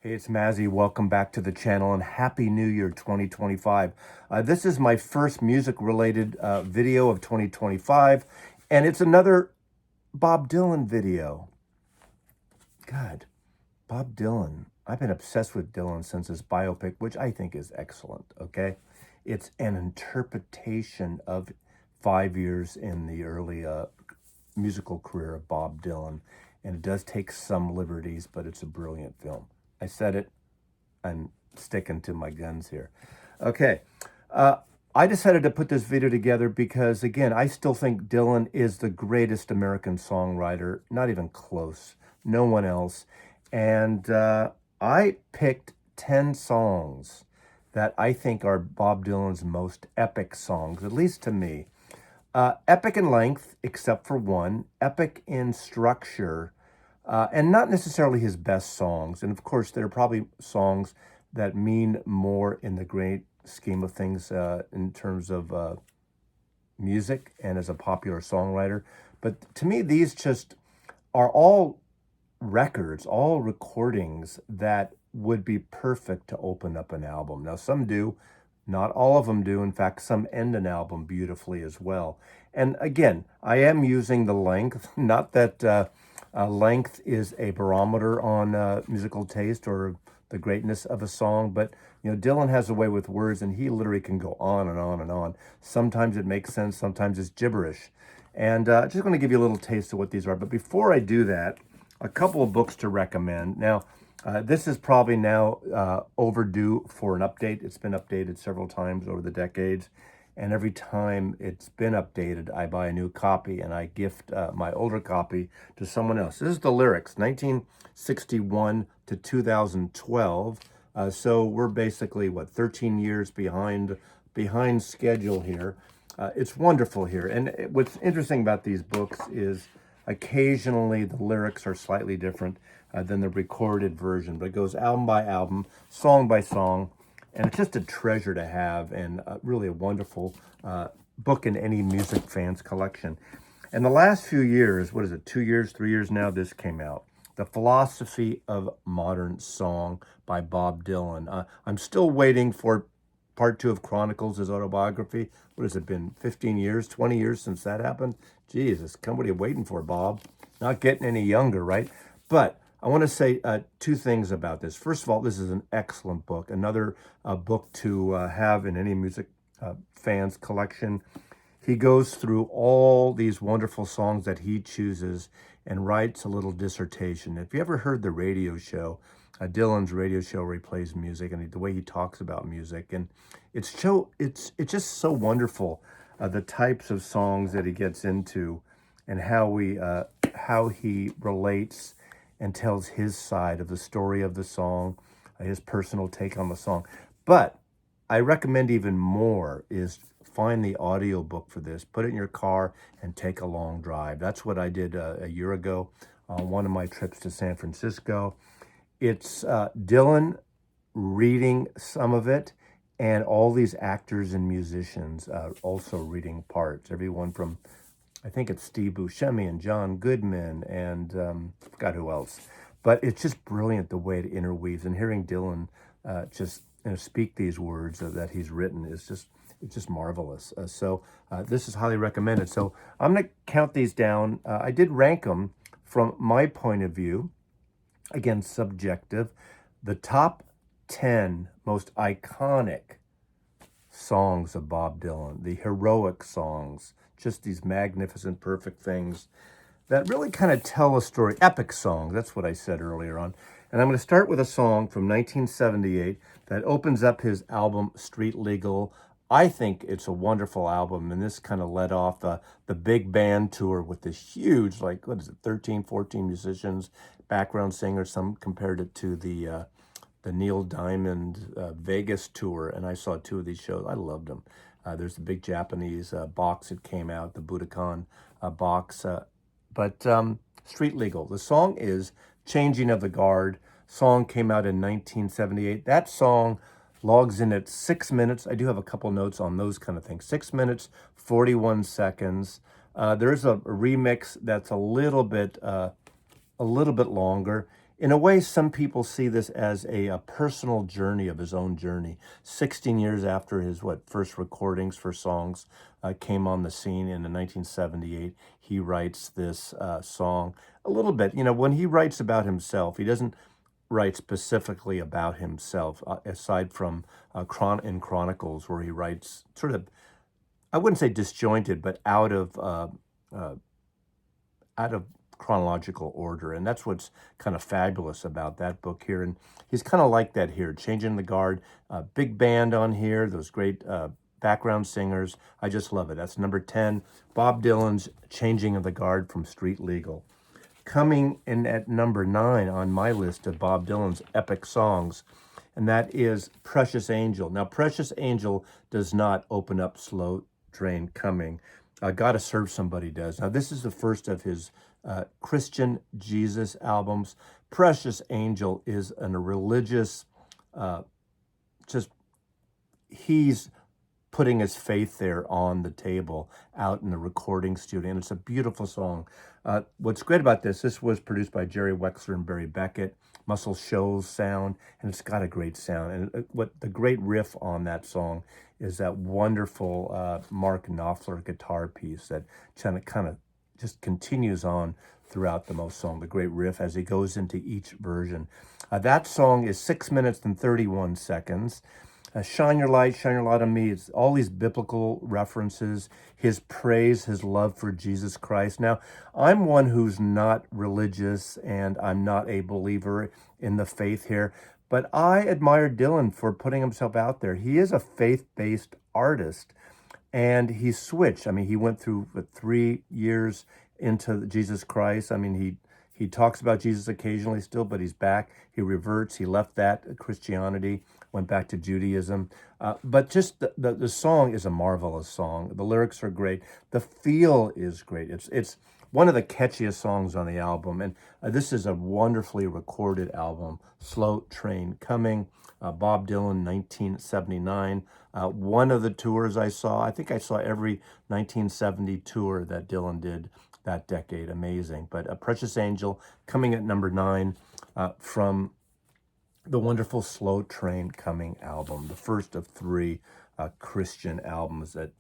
Hey, it's Mazzy. Welcome back to the channel and Happy New Year 2025. This is my first music-related video of 2025, and it's another Bob Dylan video. God, Bob Dylan. I've been obsessed with Dylan since his biopic, which I think is excellent, okay? It's an interpretation of 5 years in the early musical career of Bob Dylan, and it does take some liberties, but it's a brilliant film. I said it. I'm sticking to my guns here. Okay. I decided to put this video together because, again, I still think Dylan is the greatest American songwriter, not even close. No one else. And I picked 10 songs that I think are Bob Dylan's most epic songs, at least to me. Epic in length, except for one. Epic in structure, and not necessarily his best songs. And of course, there are probably songs that mean more in the great scheme of things in terms of music and as a popular songwriter. But to me, these just are all records, all recordings that would be perfect to open up an album. Now, some do, not all of them do. In fact, some end an album beautifully as well. And again, I am using the length, not that length is a barometer on musical taste or the greatness of a song, but Dylan has a way with words, and he literally can go on and on and on. Sometimes it makes sense, sometimes it's gibberish. And just going to give you a little taste of what these are. But before I do that, a couple of books to recommend. Now, this is probably now overdue for an update. It's been updated several times over the decades. And every time it's been updated, I buy a new copy and I gift my older copy to someone else. This is the Lyrics, 1961 to 2012. So we're basically, 13 years behind schedule here. It's wonderful here. And what's interesting about these books is occasionally the lyrics are slightly different than the recorded version, but it goes album by album, song by song. And it's just a treasure to have, and really a wonderful book in any music fan's collection. And the last few years, 2 years, 3 years now, this came out. The Philosophy of Modern Song by Bob Dylan. I'm still waiting for part 2 of Chronicles, his autobiography. What has it been, 15 years, 20 years since that happened? Jesus, what are you waiting for, Bob? Not getting any younger, right? But I want to say two things about this. First of all, this is an excellent book, another book to have in any music fan's collection. He goes through all these wonderful songs that he chooses and writes a little dissertation. If you ever heard the radio show, Dylan's radio show where he plays music and the way he talks about music, and it's just so wonderful, the types of songs that he gets into and how he relates and tells his side of the story of the song, his personal take on the song. But I recommend even more is find the audio book for this, put it in your car, and take a long drive. That's what I did a year ago on one of my trips to San Francisco. It's Dylan reading some of it, and all these actors and musicians also reading parts. Everyone from, I think it's Steve Buscemi and John Goodman and I forgot who else. But it's just brilliant the way it interweaves, and hearing Dylan just speak these words that he's written is just marvelous. So this is highly recommended. So I'm going to count these down. I did rank them from my point of view. Again, subjective. The top 10 most iconic songs of Bob Dylan, the heroic songs, just these magnificent, perfect things that really kind of tell a story. Epic songs, that's what I said earlier on. And I'm going to start with a song from 1978 that opens up his album, Street Legal. I think it's a wonderful album, and this kind of led off the big band tour with this huge, 13, 14 musicians, background singers. Some compared it to the Neil Diamond Vegas tour, and I saw 2 of these shows. I loved them. There's the big Japanese box that came out, the Budokan box. But Street Legal. The song is Changing of the Guard. Song came out in 1978. That song logs in at 6 minutes. I do have a couple notes on those kind of things. 6 minutes, 41 seconds. There's a remix that's a little bit longer. In a way, some people see this as a personal journey of his own journey. 16 years after his first recordings for songs came on the scene in 1978, he writes this song. A little bit, when he writes about himself, he doesn't write specifically about himself, aside from in Chronicles, where he writes sort of, I wouldn't say disjointed, but uh, out of chronological order. And that's what's kind of fabulous about that book here. And he's kind of like that here, Changing the Guard, big band on here, those great background singers. I just love it. That's number 10, Bob Dylan's Changing of the Guard from Street Legal. Coming in at number 9 on my list of Bob Dylan's epic songs, and that is Precious Angel. Now, Precious Angel does not open up Slow Train Coming. Gotta Serve Somebody does. Now, this is the first of his Christian Jesus albums. Precious Angel is a religious, he's putting his faith there on the table out in the recording studio, and it's a beautiful song. What's great about this was produced by Jerry Wexler and Barry Beckett, Muscle Shoals sound, and it's got a great sound. And what the great riff on that song is that wonderful Mark Knopfler guitar piece that kind of just continues on throughout the most song, the great riff as he goes into each version. That song is 6 minutes and 31 seconds. Shine your light on me. It's all these biblical references, his praise, his love for Jesus Christ. Now, I'm one who's not religious and I'm not a believer in the faith here, but I admire Dylan for putting himself out there. He is a faith-based artist, and he switched. I mean, he went through 3 years into Jesus Christ. I mean, he talks about Jesus occasionally still, but he's back. He reverts. He left that Christianity, went back to Judaism. But just the song is a marvelous song. The lyrics are great. The feel is great. It's one of the catchiest songs on the album. And this is a wonderfully recorded album, Slow Train Coming, Bob Dylan, 1979. One of the tours I saw, I think I saw every 1970 tour that Dylan did that decade. Amazing. But Precious Angel coming at number 9 from the wonderful Slow Train Coming album, the first of 3 Christian albums that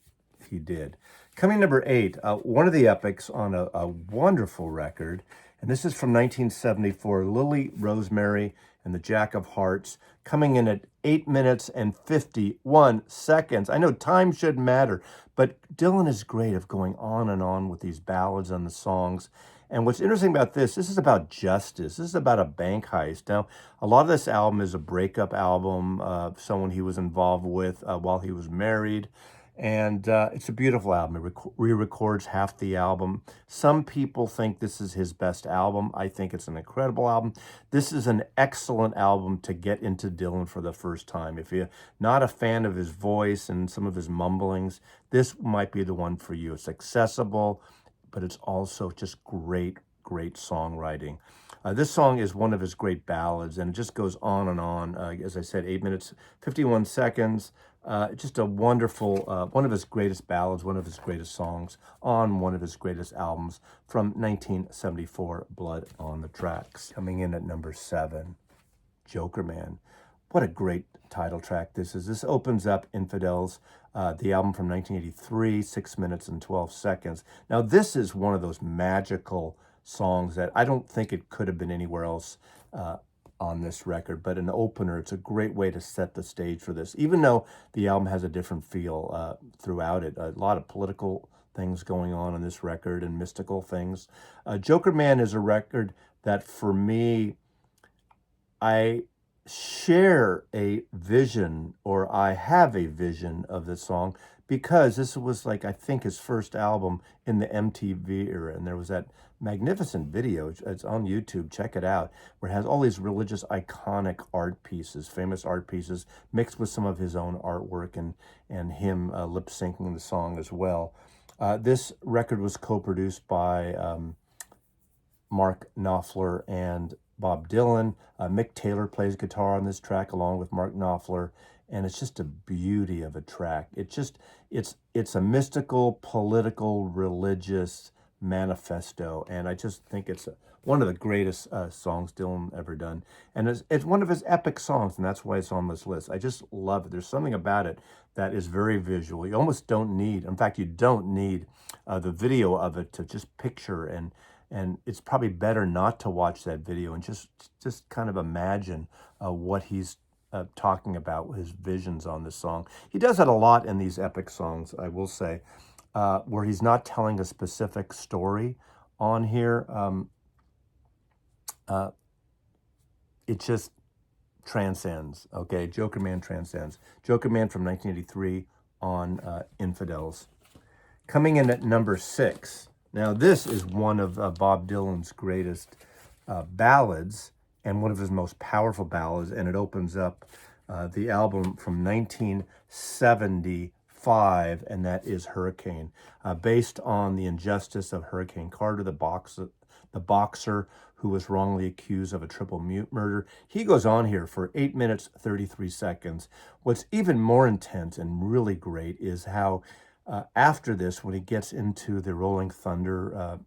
he did. Coming number 8, one of the epics on a wonderful record, and this is from 1974, Lily Rosemary and the Jack of Hearts, coming in at 8 minutes and 51 seconds. I know time shouldn't matter, but Dylan is great of going on and on with these ballads and the songs. And what's interesting about this is about justice. This is about a bank heist. Now, a lot of this album is a breakup album of someone he was involved with while he was married. And it's a beautiful album. He re-records half the album. Some people think this is his best album. I think it's an incredible album. This is an excellent album to get into Dylan for the first time. If you're not a fan of his voice and some of his mumblings, this might be the one for you. It's accessible, but it's also just great songwriting. This song is one of his great ballads, and it just goes on and on. As I said, 8 minutes, 51 seconds. Just a wonderful, one of his greatest ballads, one of his greatest songs on one of his greatest albums from 1974, Blood on the Tracks. Coming in at number 7, Joker Man. What a great title track this is. This opens up Infidels, the album from 1983, 6 minutes and 12 seconds. Now, this is one of those magical songs that I don't think it could have been anywhere else on this record, but an opener. It's a great way to set the stage for this, even though the album has a different feel throughout it. A lot of political things going on in this record and mystical things. Joker Man is a record that, for me, I share a vision, or I have a vision of this song, because this was like, I think, his first album in the MTV era, and there was that magnificent video, it's on YouTube, check it out, where it has all these religious iconic art pieces, famous art pieces, mixed with some of his own artwork and him lip syncing the song as well. This record was co-produced by Mark Knopfler and Bob Dylan. Mick Taylor plays guitar on this track along with Mark Knopfler, and it's just a beauty of a track. It's a mystical, political, religious Manifesto. And I just think it's one of the greatest songs Dylan ever done. And it's one of his epic songs, and that's why it's on this list. I just love it. There's something about it that is very visual. You almost don't need, in fact, you don't need the video of it to just picture, and it's probably better not to watch that video and just kind of imagine what he's talking about, his visions on this song. He does that a lot in these epic songs, I will say, where he's not telling a specific story on here. It just transcends, okay? Joker Man transcends. Joker Man from 1983 on Infidels. Coming in at number 6. Now, this is one of Bob Dylan's greatest ballads and one of his most powerful ballads, and it opens up the album from 1975, and that is Hurricane, based on the injustice of Hurricane Carter, the boxer who was wrongly accused of a triple murder. He goes on here for 8 minutes, 33 seconds. What's even more intense and really great is how after this, when he gets into the Rolling Thunder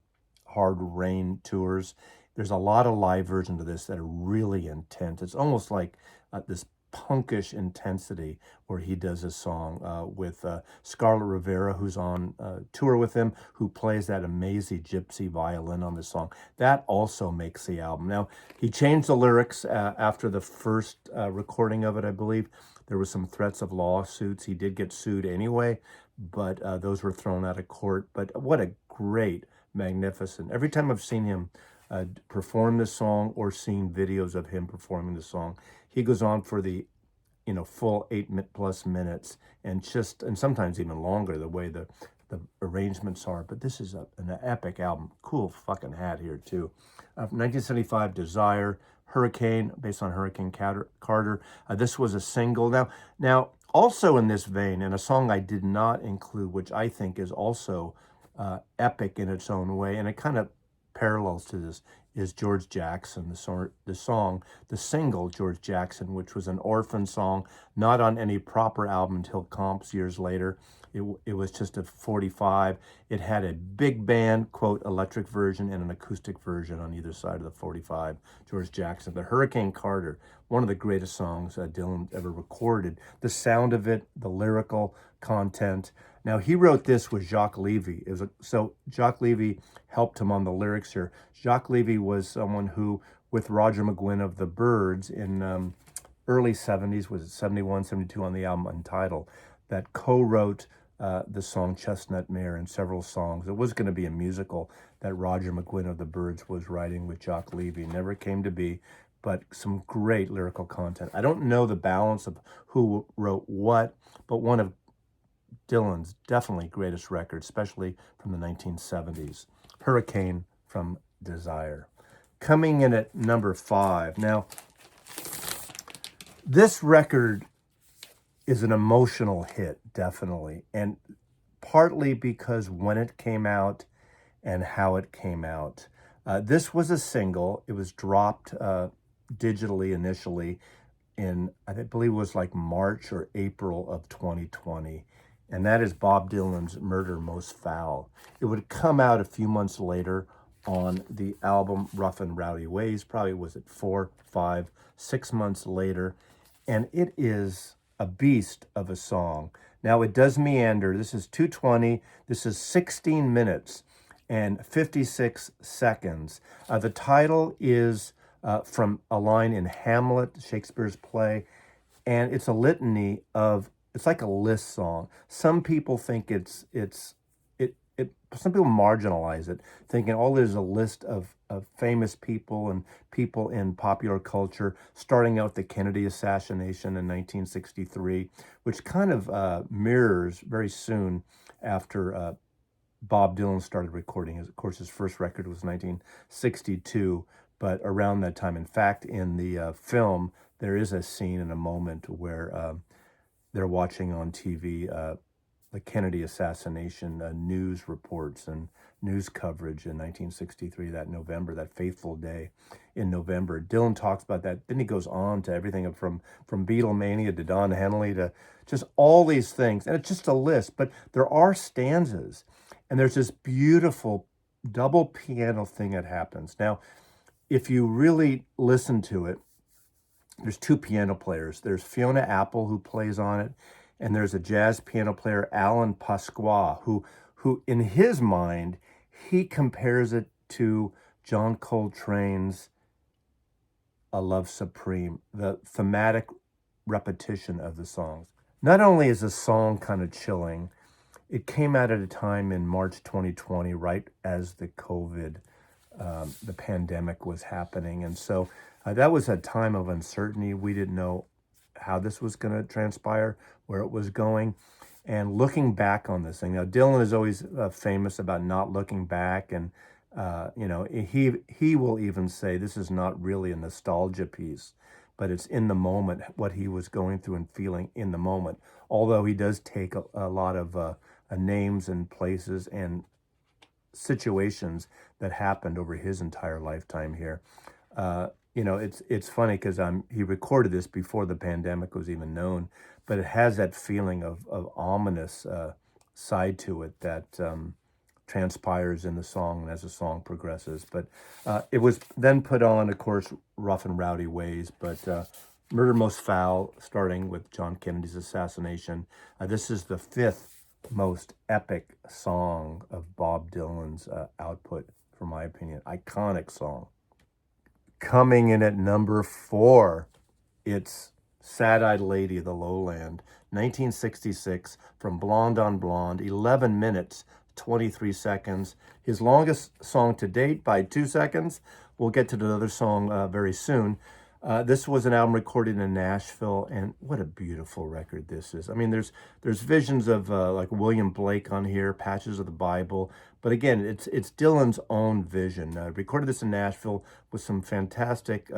Hard Rain tours, there's a lot of live versions of this that are really intense. It's almost like this punkish intensity where he does a song with Scarlett Rivera, who's on tour with him, who plays that amazing gypsy violin on the song. That also makes the album. Now, he changed the lyrics after the first recording of it, I believe. There was some threats of lawsuits. He did get sued anyway, but those were thrown out of court. But what a great, magnificent. Every time I've seen him perform this song or seen videos of him performing the song, he goes on for the full 8+ minutes, and sometimes even longer, the way the arrangements are. But this is an epic album. Cool fucking hat here too. 1975, Desire, Hurricane, based on Hurricane Carter. This was a single. Now, also in this vein, and a song I did not include, which I think is also epic in its own way, and it kind of parallels to this, is George Jackson, the single George Jackson, which was an orphan song, not on any proper album until Comps years later. It was just a 45. It had a big band, quote, electric version and an acoustic version on either side of the 45, George Jackson. But Hurricane Carter, one of the greatest songs Dylan ever recorded. The sound of it, the lyrical content. Now, he wrote this with Jacques Levy. So Jacques Levy helped him on the lyrics here. Jacques Levy was someone who, with Roger McGuinn of the Byrds in early 70s, was it 71, 72 on the album Untitled, that co-wrote the song Chestnut Mare and several songs. It was going to be a musical that Roger McGuinn of the Byrds was writing with Jacques Levy. Never came to be, but some great lyrical content. I don't know the balance of who wrote what, but one of Dylan's definitely greatest records, especially from the 1970s. Hurricane from Desire. Coming in at number 5. Now, this record is an emotional hit, definitely, and partly because when it came out and how it came out. This was a single. It was dropped digitally initially in, I believe it was like March or April of 2020. And that is Bob Dylan's Murder Most Foul. It would come out a few months later on the album Rough and Rowdy Ways. Probably was it 4, 5, 6 months later. And it is a beast of a song. Now, it does meander. This is 2:20. This is 16 minutes and 56 seconds. The title is from a line in Hamlet, Shakespeare's play, and it's a litany of, it's like a list song. Some people think some people marginalize it, thinking, oh, there's a list of famous people and people in popular culture, starting out the Kennedy assassination in 1963, which kind of mirrors very soon after Bob Dylan started recording. Of course, his first record was 1962, but around that time, in fact, in the film, there is a scene and a moment where they're watching on TV the Kennedy assassination news reports and news coverage in 1963, that November, that fateful day in November. Dylan talks about that. Then he goes on to everything from Beatlemania to Don Henley to just all these things. And it's just a list, but there are stanzas. And there's this beautiful double piano thing that happens. Now, if you really listen to it, there's two piano players. There's Fiona Apple, who plays on it, and there's a jazz piano player, Alan Pasqua, who in his mind, he compares it to John Coltrane's A Love Supreme, the thematic repetition of the songs. Not only is the song kind of chilling, it came out at a time in March 2020, right as the pandemic was happening. And so that was a time of uncertainty. We didn't know how this was going to transpire, where it was going. And looking back on this thing, now Dylan is always famous about not looking back, and he will even say this is not really a nostalgia piece, but it's in the moment what he was going through and feeling in the moment. Although he does take a lot of names and places and situations that happened over his entire lifetime here. It's funny because he recorded this before the pandemic was even known, but it has that feeling of ominous side to it that transpires in the song and as the song progresses. But it was then put on, of course, Rough and Rowdy Ways, but Murder Most Foul, starting with John Kennedy's assassination. This is the fifth most epic song of Bob Dylan's output, for my opinion. Iconic song. Coming in at number 4, it's Sad-Eyed Lady of the Lowland, 1966, from Blonde on Blonde, 11 minutes, 23 seconds. His longest song to date by 2 seconds. We'll get to the other song very soon. This was an album recorded in Nashville, and what a beautiful record this is. I mean, there's visions of like William Blake on here, patches of the Bible, but again, it's Dylan's own vision. Recorded this in Nashville with some fantastic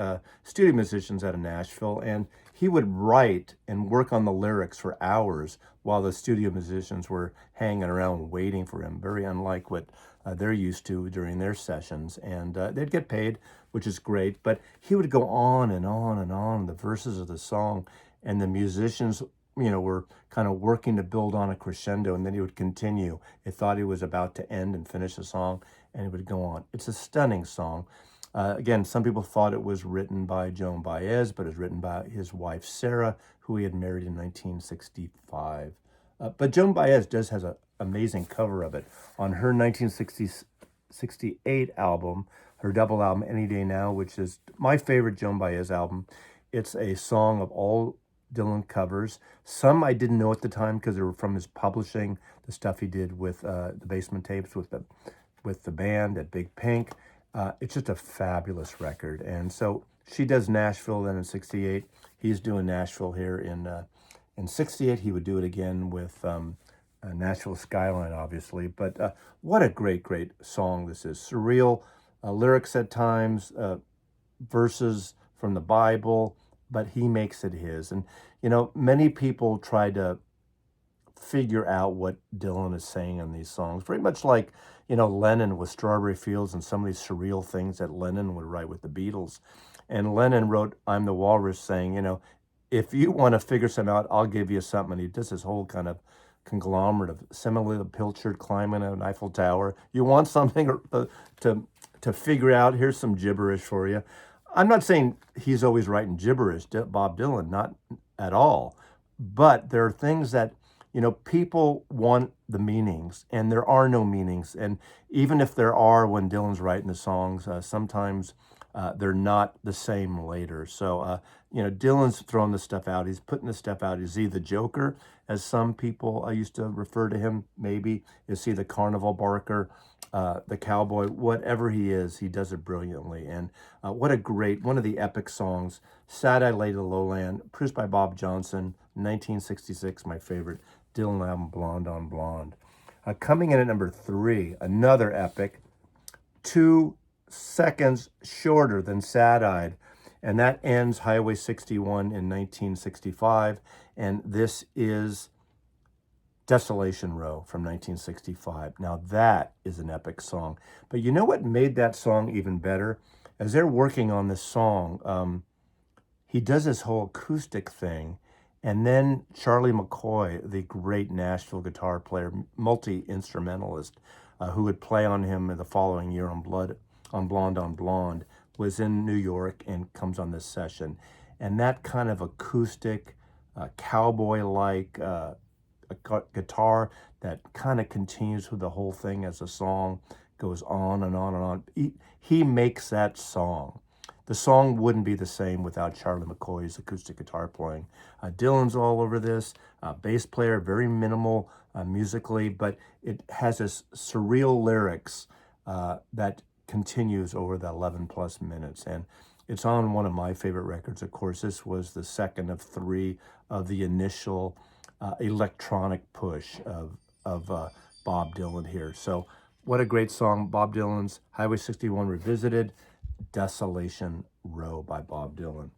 studio musicians out of Nashville, and he would write and work on the lyrics for hours while the studio musicians were hanging around waiting for him. Very unlike what they're used to during their sessions, and they'd get paid, which is great, but he would go on and on and on, the verses of the song, and the musicians, were kind of working to build on a crescendo, and then he would continue. They thought he was about to end and finish the song, and he would go on. It's a stunning song. Again, some people thought it was written by Joan Baez, but it was written by his wife, Sarah, who he had married in 1965. But Joan Baez has an amazing cover of it on her 1968 album, her double album, Any Day Now, which is my favorite Joan Baez album. It's a song of all Dylan covers. Some I didn't know at the time because they were from his publishing, the stuff he did with the Basement Tapes with the band at Big Pink. It's just a fabulous record. And so she does Nashville then in 68. He's doing Nashville here in 68. He would do it again with Nashville Skyline, obviously. But what a great, great song this is. Surreal lyrics at times, verses from the Bible, but he makes it his. And, many people try to figure out what Dylan is saying in these songs, pretty much like, Lennon with Strawberry Fields and some of these surreal things that Lennon would write with the Beatles. And Lennon wrote I'm the Walrus, saying, if you want to figure something out, I'll give you something. And he does this whole kind of conglomerate of similarly the Pilchard climbing an Eiffel Tower. You want something to figure out, here's some gibberish for you. I'm not saying he's always writing gibberish, Bob Dylan, not at all. But there are things that, people want the meanings, and there are no meanings. And even if there are, when Dylan's writing the songs, sometimes they're not the same later. So, Dylan's throwing the stuff out. He's putting the stuff out. Is he the Joker, as some people used to refer to him, maybe? Is he the carnival barker, the cowboy? Whatever he is, he does it brilliantly. And what a great, one of the epic songs, Sad-Eyed Lady of the Lowland, produced by Bob Johnson, 1966, my favorite Dylan album, Blonde on Blonde. Coming in at number 3, another epic, 2 seconds shorter than Sad-Eyed, and that ends Highway 61 in 1965, and this is Desolation Row from 1965. Now that is an epic song. But you know what made that song even better? As they're working on this song, he does this whole acoustic thing, and then Charlie McCoy, the great Nashville guitar player, multi-instrumentalist, who would play on him in the following year on Blonde on Blonde, was in New York and comes on this session. And that kind of acoustic, cowboy-like guitar that kind of continues through the whole thing as the song goes on and on and on. He makes that song. The song wouldn't be the same without Charlie McCoy's acoustic guitar playing. Dylan's all over this. Bass player, very minimal musically, but it has this surreal lyrics that continues over the 11 plus minutes. And it's on one of my favorite records. Of course, this was the second of three of the initial electronic push of Bob Dylan here. So what a great song. Bob Dylan's Highway 61 Revisited, Desolation Row by Bob Dylan.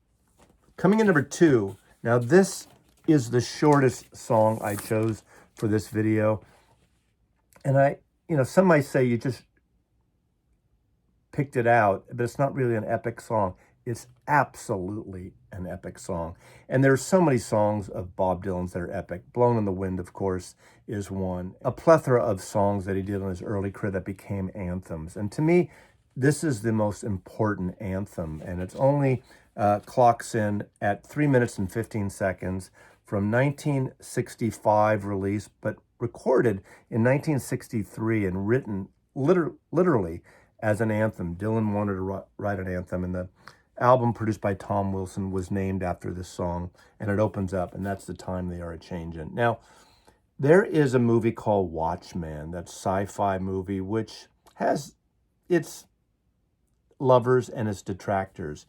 Coming in number 2. Now this is the shortest song I chose for this video. And some might say you just picked it out, but it's not really an epic song. It's absolutely an epic song. And there's so many songs of Bob Dylan's that are epic. Blown in the Wind, of course, is one. A plethora of songs that he did in his early career that became anthems. And to me, this is the most important anthem. And it's only clocks in at 3 minutes and 15 seconds from 1965 release, but recorded in 1963 and written literally as an anthem. Dylan wanted to write an anthem, and the album produced by Tom Wilson was named after this song, and it opens up, and that's The Time They Are A-Changin'. Now, there is a movie called Watchmen, that sci-fi movie, which has its lovers and its detractors.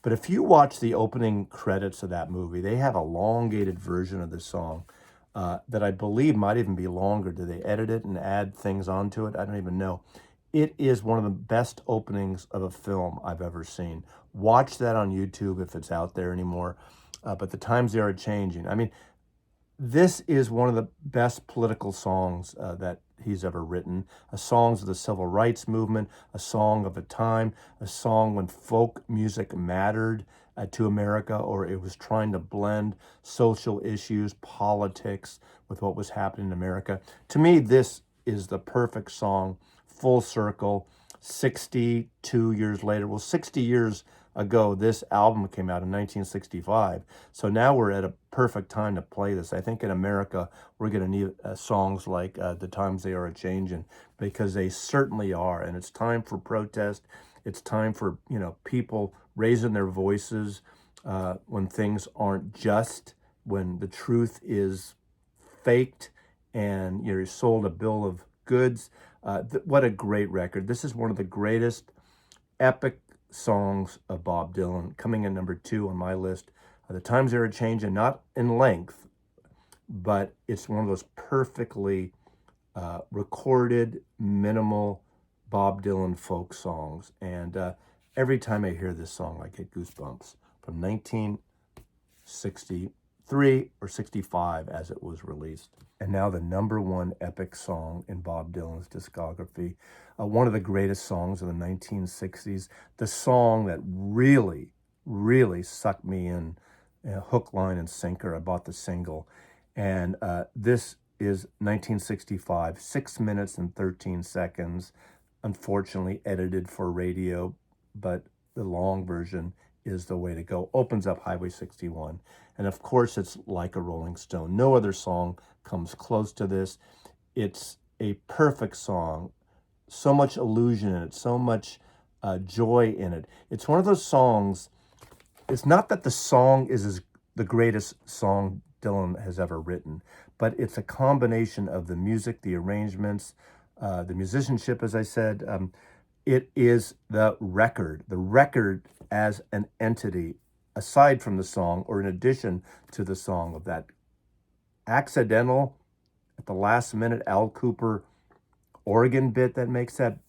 But if you watch the opening credits of that movie, they have a elongated version of the song that I believe might even be longer. Do they edit it and add things onto it? I don't even know. It is one of the best openings of a film I've ever seen. Watch that on YouTube if it's out there anymore. But the times they are changing. I mean, this is one of the best political songs that he's ever written. Songs of the civil rights movement, a song of a time, a song when folk music mattered to America, or it was trying to blend social issues, politics with what was happening in America. To me, this is the perfect song, full circle, 62 years later. Well, 60 years ago, this album came out in 1965. So now we're at a perfect time to play this. I think in America, we're going to need songs like The Times They Are A-Changin', because they certainly are. And it's time for protest. It's time for, people raising their voices when things aren't just, when the truth is faked and you're sold a bill of goods. What a great record. This is one of the greatest epic songs of Bob Dylan, coming in number 2 on my list. The Times They Are A-Changin', not in length, but it's one of those perfectly recorded, minimal Bob Dylan folk songs. And every time I hear this song, I get goosebumps. From 1963 or 65 as it was released. And now the number 1 epic song in Bob Dylan's discography. One of the greatest songs of the 1960s. The song that really, really sucked me in, hook, line, and sinker. I bought the single. And this is 1965, 6 minutes and 13 seconds. Unfortunately edited for radio, but the long version is the way to go. Opens up Highway 61. And of course, it's Like a Rolling Stone. No other song comes close to this. It's a perfect song. So much illusion in it, so much joy in it. It's one of those songs, it's not that the song is the greatest song Dylan has ever written, but it's a combination of the music, the arrangements, the musicianship, as I said. It is the record as an entity, aside from the song or in addition to the song, of that accidental, at the last minute, Al Cooper organ bit that makes that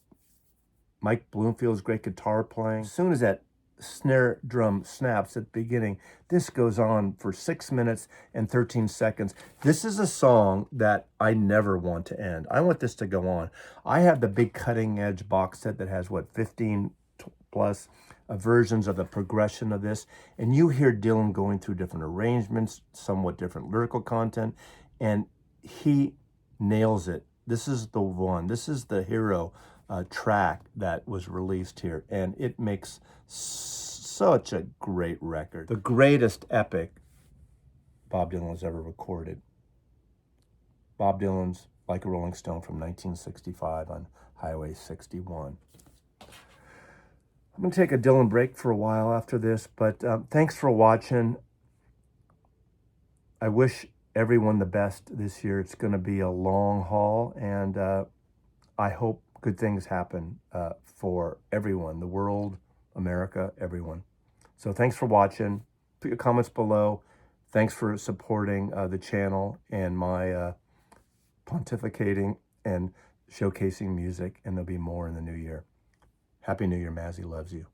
Mike Bloomfield's great guitar playing. As soon as that snare drum snaps at the beginning, this goes on for 6 minutes and 13 seconds. This is a song that I never want to end. I want this to go on. I have the big cutting edge box set that has 15 plus versions of the progression of this, and you hear Dylan going through different arrangements, somewhat different lyrical content, and he nails it This is the one. This is the hero track that was released here, and it makes such a great record. The greatest epic Bob Dylan has ever recorded. Bob Dylan's Like a Rolling Stone from 1965 on Highway 61. I'm going to take a Dylan break for a while after this, but thanks for watching. I wish everyone the best this year. It's going to be a long haul, and I hope good things happen for everyone, the world, America, everyone. So thanks for watching. Put your comments below. Thanks for supporting the channel and my pontificating and showcasing music, and there'll be more in the new year. Happy New Year. Mazzy loves you.